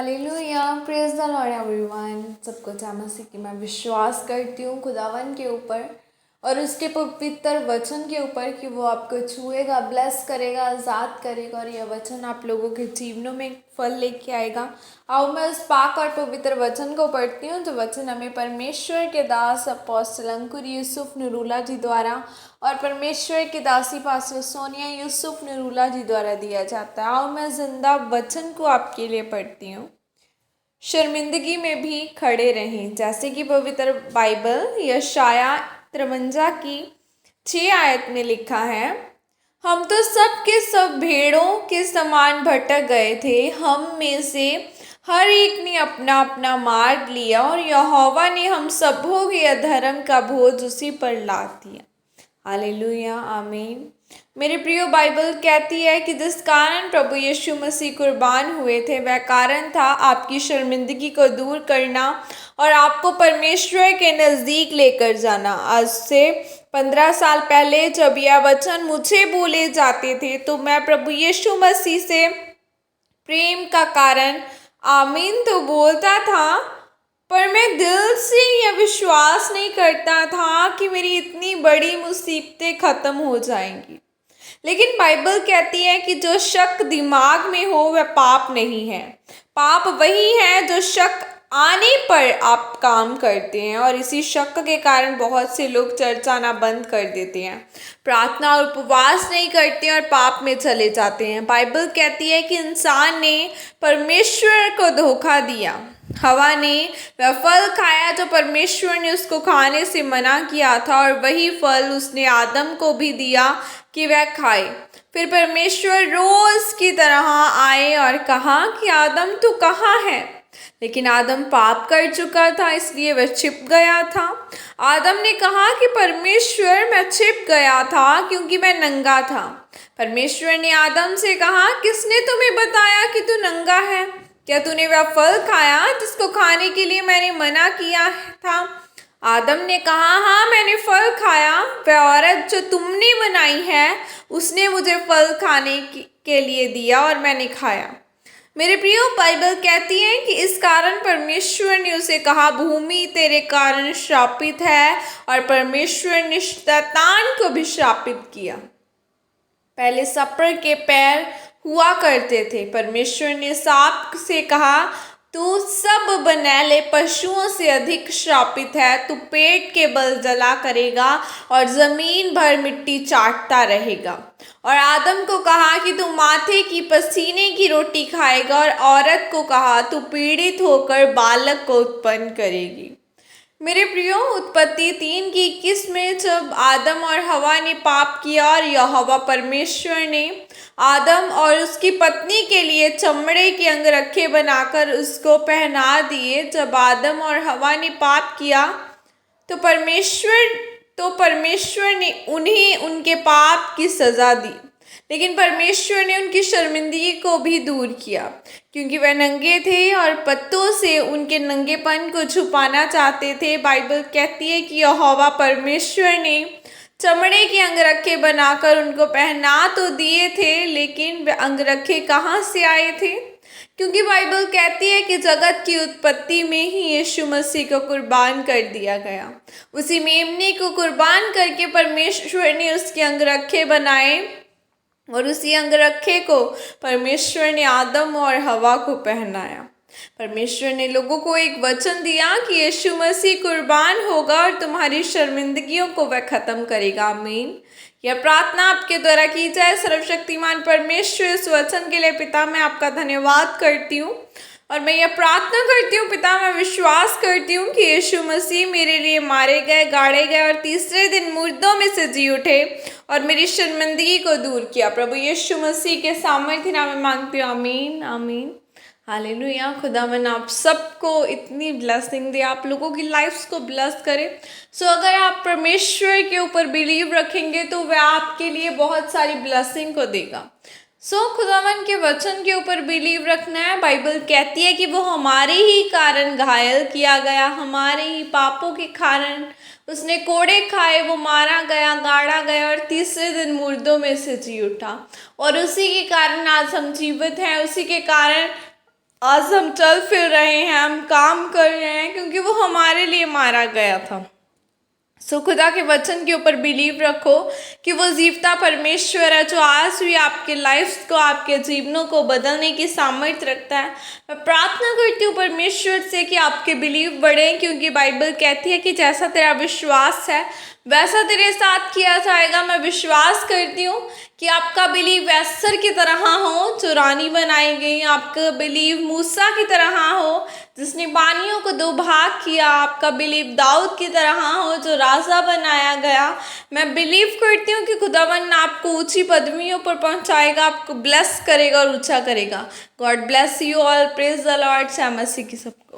Hallelujah, praise the Lord everyone. सबको जय मसीह की मैं विश्वास करती हूँ खुदावन के ऊपर और उसके पवित्र वचन के ऊपर कि वो आपको छुएगा, ब्लेस करेगा, आज़ाद करेगा और यह वचन आप लोगों के जीवनों में फल लेके आएगा। आओ मैं उस पाक और पवित्र वचन को पढ़ती हूँ जो वचन हमें परमेश्वर के दास अपोस्टल अंकुर यूसुफ नरूला जी द्वारा और परमेश्वर की दासी पास्टर सोनिया यूसुफ नरूला जी द्वारा दिया जाता है। आओ मैं जिंदा वचन को आपके लिए पढ़ती हूँ। शर्मिंदगी में भी खड़े रहें, जैसे कि पवित्र बाइबल यशाया 53 की 6 आयत में लिखा है, हम तो सब के सब भेड़ों के समान भटक गए थे, हम में से हर एक ने अपना अपना मार्ग लिया और यहोवा ने हम सबों के अधर्म का बोझ उसी पर लाद दिया। हालेलुया, आमीन। मेरे प्रियो, बाइबल कहती है कि जिस कारण प्रभु यीशु मसीह कुर्बान हुए थे वह कारण था आपकी शर्मिंदगी को दूर करना और आपको परमेश्वर के नज़दीक लेकर जाना। आज से 15 साल पहले जब यह वचन मुझे बोले जाते थे तो मैं प्रभु यीशु मसीह से प्रेम का कारण आमीन तो बोलता था, पर मैं दिल से यह विश्वास नहीं करता था कि मेरी इतनी बड़ी मुसीबतें ख़त्म हो जाएंगी। लेकिन बाइबल कहती है कि जो शक दिमाग में हो वह पाप नहीं है। पाप वही है जो शक आने पर आप काम करते हैं और इसी शक के कारण बहुत से लोग चर्च आना बंद कर देते हैं, प्रार्थना और उपवास नहीं करते और पाप में चले जाते हैं। बाइबल कहती है कि इंसान ने परमेश्वर को धोखा दिया। हवा ने वह फल खाया जो परमेश्वर ने उसको खाने से मना किया था और वही फल उसने आदम को भी दिया कि वह खाए। फिर परमेश्वर रोज की तरह आए और कहा कि आदम तू कहाँ है? लेकिन आदम पाप कर चुका था, इसलिए वह छिप गया था। आदम ने कहा कि परमेश्वर मैं छिप गया था क्योंकि मैं नंगा था। परमेश्वर ने आदम से कहा, किसने तुम्हें बताया कि तू नंगा है? क्या तूने वह फल खाया जिसको खाने के लिए मैंने मना किया था? आदम ने कहा, हाँ मैंने फल खाया। वह औरत जो तुमने बनाई है उसने मुझे फल खाने के लिए दिया और मैंने खाया। मेरे प्रियो, बाइबल कहती है कि इस कारण परमेश्वर ने उसे कहा, भूमि तेरे कारण श्रापित है, और परमेश्वर ने शैतान को भी श्रापित किया। पहले सपर के पैर हुआ करते थे। परमेश्वर ने सांप से कहा, तू सब बनैले पशुओं से अधिक श्रापित है, तू पेट के बल जला करेगा और जमीन भर मिट्टी चाटता रहेगा। और आदम को कहा कि तू माथे की पसीने की रोटी खाएगा, और औरत को कहा तू पीड़ित होकर बालक को उत्पन्न करेगी। मेरे प्रियो, उत्पत्ति 3 की 21 में जब आदम और हवा ने पाप किया और यहोवा परमेश्वर ने आदम और उसकी पत्नी के लिए चमड़े के अंगरखे बनाकर उसको पहना दिए। जब आदम और हवा ने पाप किया तो परमेश्वर ने उन्हें उनके पाप की सज़ा दी, लेकिन परमेश्वर ने उनकी शर्मिंदगी को भी दूर किया क्योंकि वह नंगे थे और पत्तों से उनके नंगेपन को छुपाना चाहते थे। बाइबल कहती है कि यहोवा परमेश्वर ने चमड़े के अंगरखे बनाकर उनको पहना तो दिए थे, लेकिन वे अंगरखे कहाँ से आए थे? क्योंकि बाइबल कहती है कि जगत की उत्पत्ति में ही यीशु मसीह को कुर्बान कर दिया गया। उसी मेमने को कुर्बान करके परमेश्वर ने उसके अंगरखे बनाए और उसी अंगरखे को परमेश्वर ने आदम और हवा को पहनाया। परमेश्वर ने लोगों को एक वचन दिया कि यीशु मसीह कुर्बान होगा और तुम्हारी शर्मिंदगियों को वह खत्म करेगा। आमीन। यह प्रार्थना आपके द्वारा की जाए। सर्वशक्तिमान परमेश्वर, इस वचन के लिए पिता मैं आपका धन्यवाद करती हूँ और मैं यह प्रार्थना करती हूँ पिता, मैं विश्वास करती हूँ कि यीशु मसीह मेरे लिए मारे गए, गाड़े गए और तीसरे दिन मुर्दों में से जी उठे और मेरी शर्मिंदगी को दूर किया। प्रभु यीशु मसीह के सामर्थ्य नाम में मांगती हूँ, आमीन आमीन। हालेलुया। खुदावन आप सबको इतनी ब्लेसिंग दे, आप लोगों की लाइफ्स को ब्लेस करे। अगर आप परमेश्वर के ऊपर बिलीव रखेंगे तो वह आपके लिए बहुत सारी ब्लेसिंग को देगा। खुदावन के वचन के ऊपर बिलीव रखना है। बाइबल कहती है कि वो हमारे ही कारण घायल किया गया, हमारे ही पापों के कारण उसने कोड़े खाए, वो मारा गया, गाड़ा गया और तीसरे दिन मुर्दों में से जी उठा। और उसी के कारण आज हम जीवित हैं, उसी के कारण आज हम चल फिर रहे हैं, हम काम कर रहे हैं, क्योंकि वो हमारे लिए मारा गया था। सो खुदा के वचन के ऊपर बिलीव रखो कि वो जीवता परमेश्वर है, जो आज भी आपके लाइफ को, आपके जीवनों को बदलने की सामर्थ्य रखता है। मैं प्रार्थना करती हूँ परमेश्वर से कि आपके बिलीव बढ़े, क्योंकि बाइबल कहती है कि जैसा तेरा विश्वास है वैसा तेरे साथ किया जाएगा। मैं विश्वास करती हूँ कि आपका बिलीव एस्तर की तरह हो, जो रानी बनाई गई। आपका बिलीव मूसा की तरह हो, जिसने पानियों को 2 भाग किया। आपका बिलीव दाऊद की तरह हो, जो राजा बनाया गया। मैं बिलीव करती हूँ कि खुदावन आपको ऊंची पदवियों पर पहुंचाएगा, आपको ब्लेस करेगा और ऊंचा करेगा। God bless you all. Praise the Lord. जय मसीह की सबको।